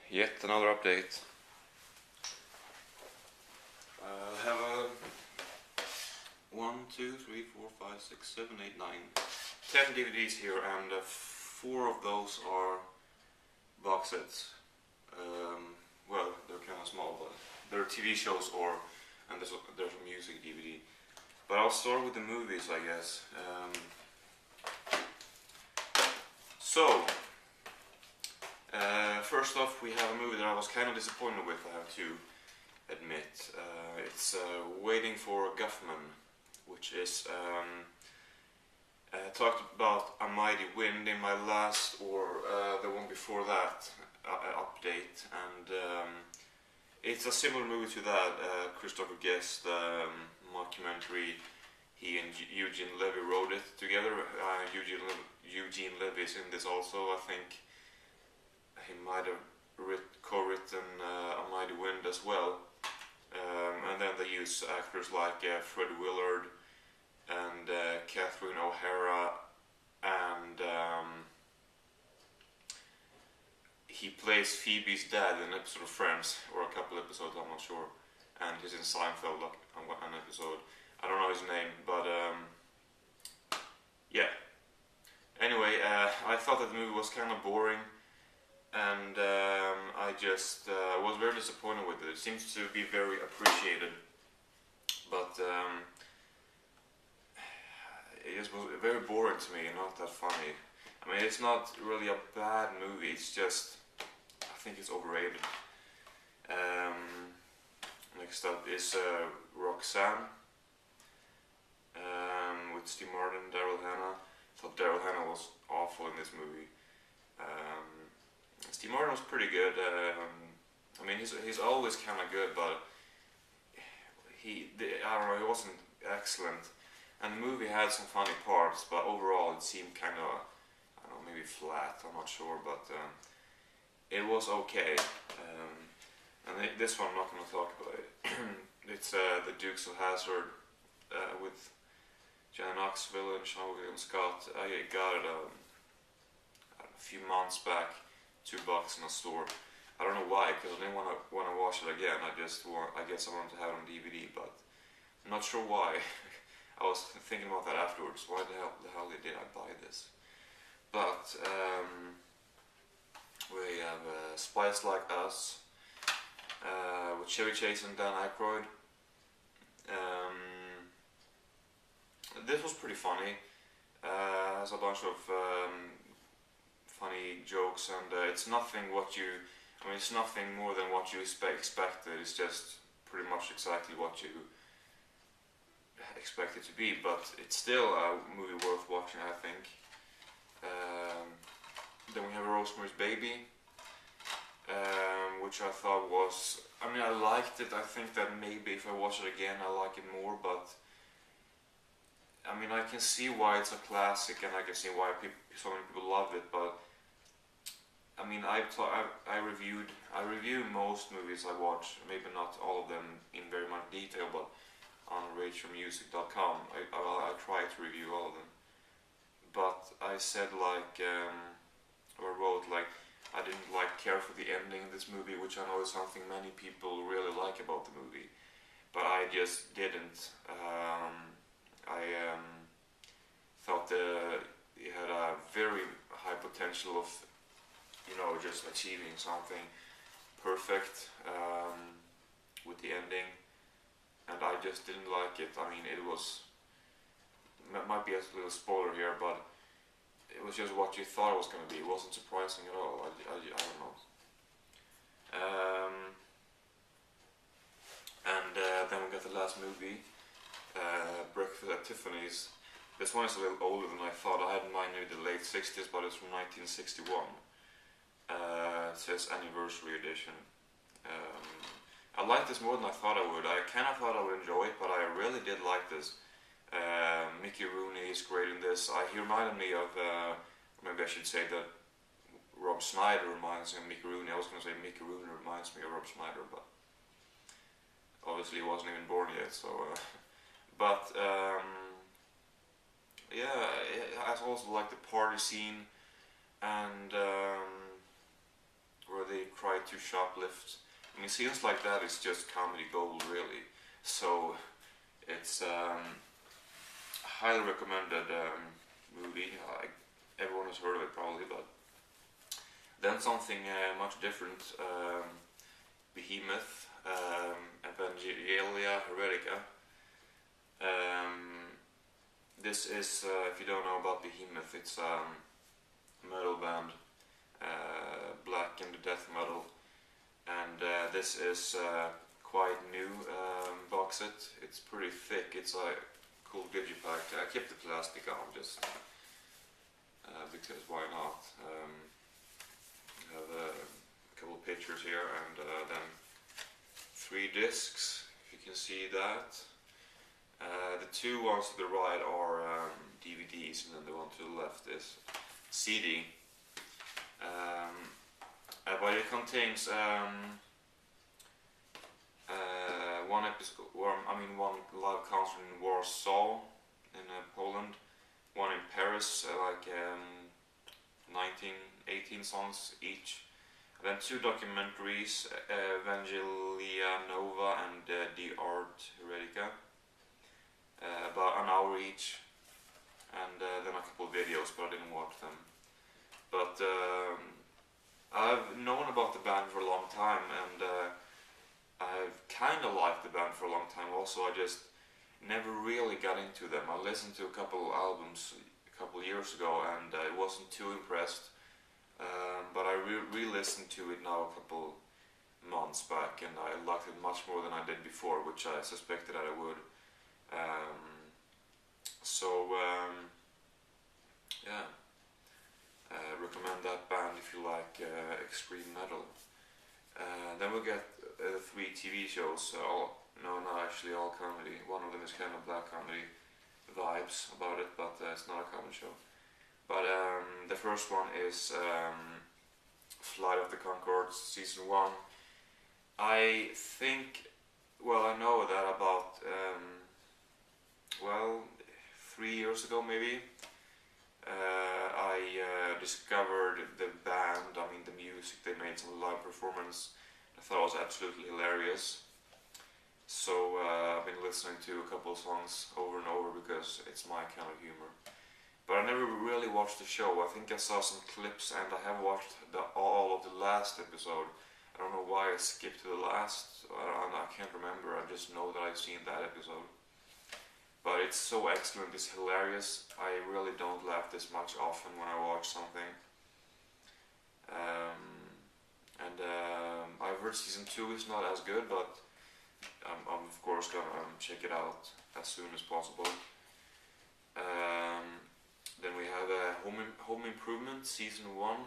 Yet another update. I have a 1, 2, 3, 4, 5, 6, 7, 8, 9, 10 DVDs here, and 4 of those are box sets. Well, they're kind of small, but they're TV shows and there's a music DVD. But I'll start with the movies, I guess. First off, we have a movie that I was kind of disappointed with, I have to admit. It's Waiting for Guffman, which is talked about A Mighty Wind in my last, or the one before that, update, and it's a similar movie to that. Christopher Guest mockumentary. He and Eugene Levy wrote it together. Eugene Levy is in this also. I think he might have co-written A Mighty Wind as well. And then they use actors like Fred Willard and Catherine O'Hara, and he plays Phoebe's dad in an episode of Friends, or a couple episodes, I'm not sure. And he's in Seinfeld on an episode. I don't know his name, but yeah. Anyway, I thought that the movie was kind of boring, and I just was very disappointed with it. It seems to be very appreciated, but it just was very boring to me, not that funny. I mean, it's not really a bad movie, it's just, I think it's overrated. Next up is Roxanne, with Steve Martin, Daryl Hannah. I thought Daryl Hannah was awful in this movie. Steve Martin was pretty good. I mean, he's always kind of good, but I don't know, he wasn't excellent. And the movie had some funny parts, but overall it seemed kind of, I don't know, maybe flat, I'm not sure, but it was okay. And this one I'm not going to talk about it. It's The Dukes of Hazzard with Jan Knoxville and Sean William Scott. I got it a few months back, $2 in a store. I don't know why, because I didn't want to watch it again. I guess I wanted to have it on DVD, but I'm not sure why. I was thinking about that afterwards. Why the hell did I buy this? But we have Spies Like Us with Chevy Chase and Dan Aykroyd. This was pretty funny. Has a bunch of funny jokes, and it's nothing it's nothing more than what you expected. It's just pretty much exactly what you expect it to be, but it's still a movie worth watching, I think. Then we have Rosemary's Baby, which I thought was, I liked it. I think that maybe if I watch it again I like it more, but I can see why it's a classic, and I can see why so many people love it, but I review most movies I watch, maybe not all of them in very much detail, but on RachelMusic.com I try to review all of them. But I said or wrote I didn't care for the ending in this movie, which I know is something many people really like about the movie, but I just didn't. I thought it had a very high potential of just achieving something perfect with the ending, and I just didn't like it. It might be a little spoiler here, but it was just what you thought it was going to be. It wasn't surprising at all. I don't know. Then we got the last movie, Breakfast at Tiffany's. This one is a little older than I thought. I had mine in the late 60s, but it's from 1961. It says anniversary edition. I liked this more than I thought I would. I kind of thought I would enjoy it, but I really did like this. Mickey Rooney is great in this. He reminded me of, maybe I should say that Rob Schneider reminds me of Mickey Rooney. I was going to say Mickey Rooney reminds me of Rob Schneider, but obviously he wasn't even born yet. So, yeah, I also like the party scene, and where they try to shoplift. I mean, scenes like that is just comedy gold, really. So it's highly recommended movie. Everyone has heard of it probably, but then something much different. Behemoth, Evangelia Heretica. This is, if you don't know about Behemoth, it's a metal band, black and death metal, and this is quite new box set. It's pretty thick. It's a cool digipack. I kept the plastic on just because why not? Have a couple of pictures here, and then 3 discs, if you can see that. The 2 ones to the right are DVDs, and then the one to the left is CD. But it contains one episode, one live concert in Warsaw, in Poland, one in Paris, 18 songs each. And then 2 documentaries, Evangelia Nova and The Art Heretica, about an hour each, and then a couple of videos, but I didn't watch them. But I've known about the band for a long time, and I've kind of liked the band for a long time also. I just never really got into them. I listened to a couple albums a couple years ago, and I wasn't too impressed. But I re-listened to it now a couple months back, and I liked it much more than I did before, which I suspected that I would. Recommend that band if you like extreme metal. Then we get 3 TV shows, not actually all comedy. One of them is kind of black comedy vibes about it, but it's not a comedy show. But the first one is Flight of the Conchords season 1. I know that about 3 years ago maybe. I discovered the band, the music. They made some live performance. I thought it was absolutely hilarious. So I've been listening to a couple of songs over and over because it's my kind of humor. But I never really watched the show. I think I saw some clips, and I have watched all of the last episode. I don't know why I skipped to the last. I can't remember. I just know that I've seen that episode. But it's so excellent. It's hilarious. I really don't laugh this much often when I watch something. I've heard season 2 is not as good, but I'm of course gonna check it out as soon as possible. Then we have Home Improvement season 1,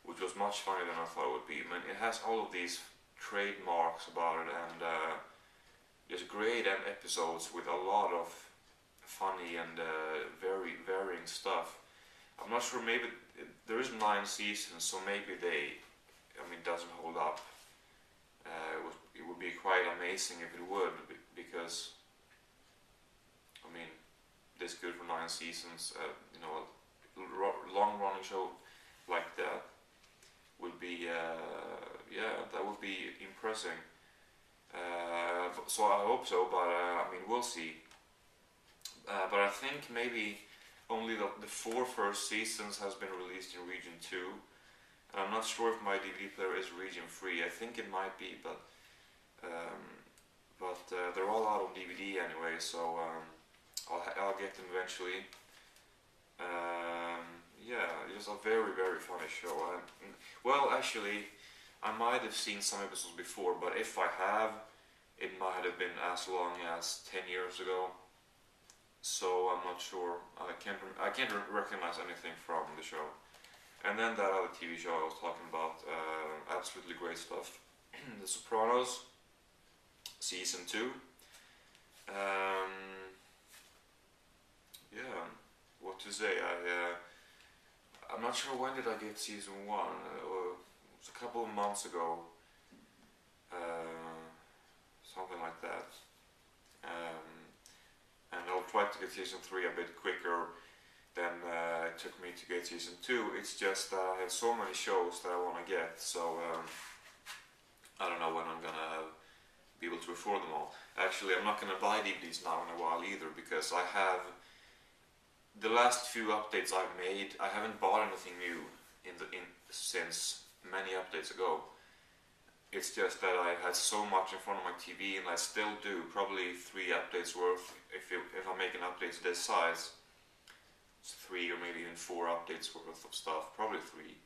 which was much funnier than I thought it would be. It has all of these trademarks about it, and there's great episodes with a lot of funny and very varying stuff. I'm not sure, maybe there is 9 seasons, so maybe doesn't hold up. It would be quite amazing if it would, because this good for 9 seasons. A long running show like that would be that would be impressive. So I hope so, but we'll see. But I think maybe only the 4 first seasons has been released in region 2, and I'm not sure if my DVD player is region 3. I think it might be, but they're all out on DVD anyway, so I'll get them eventually. It's a very, very funny show. Actually, I might have seen some episodes before, but if I have, it might have been as long as 10 years ago. So I'm not sure. I can't recognize anything from the show. And then that other TV show I was talking about, absolutely great stuff. The Sopranos, season 2. What to say? I'm not sure when did I get season 1. It was a couple of months ago, something like that. And I'll try to get season 3 a bit quicker than it took me to get season 2. It's just that I have so many shows that I want to get, so I don't know when I'm gonna be able to afford them all. Actually, I'm not gonna buy DVDs now in a while either, because I have the last few updates I've made. I haven't bought anything new since many updates ago. It's just that I had so much in front of my TV, and I still do. Probably 3 updates worth. If I make an update this size, it's 3 or maybe even 4 updates worth of stuff. Probably 3.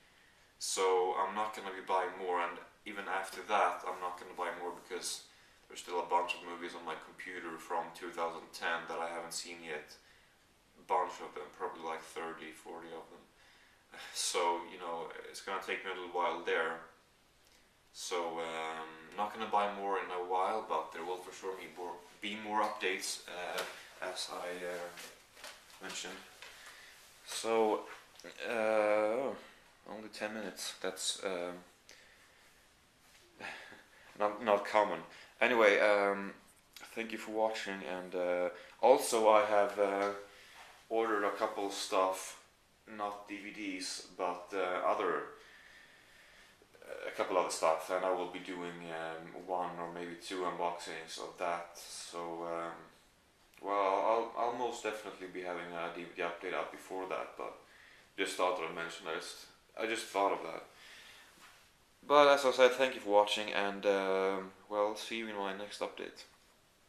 So I'm not gonna be buying more, and even after that, I'm not gonna buy more because there's still a bunch of movies on my computer from 2010 that I haven't seen yet. A bunch of them, probably like 30, 40 of them. So, it's gonna take me a little while there. So, not gonna buy more in a while, but there will for sure be more updates, as I mentioned. So, only 10 minutes. That's not common. Anyway, thank you for watching, and also I have ordered a couple stuff, not DVDs, but a couple other stuff, and I will be doing 1 or maybe 2 unboxings of that. So, well, I'll most definitely be having a DVD update out before that, but just thought I'd mention that. I just thought of that. But as I said, thank you for watching, and well, see you in my next update.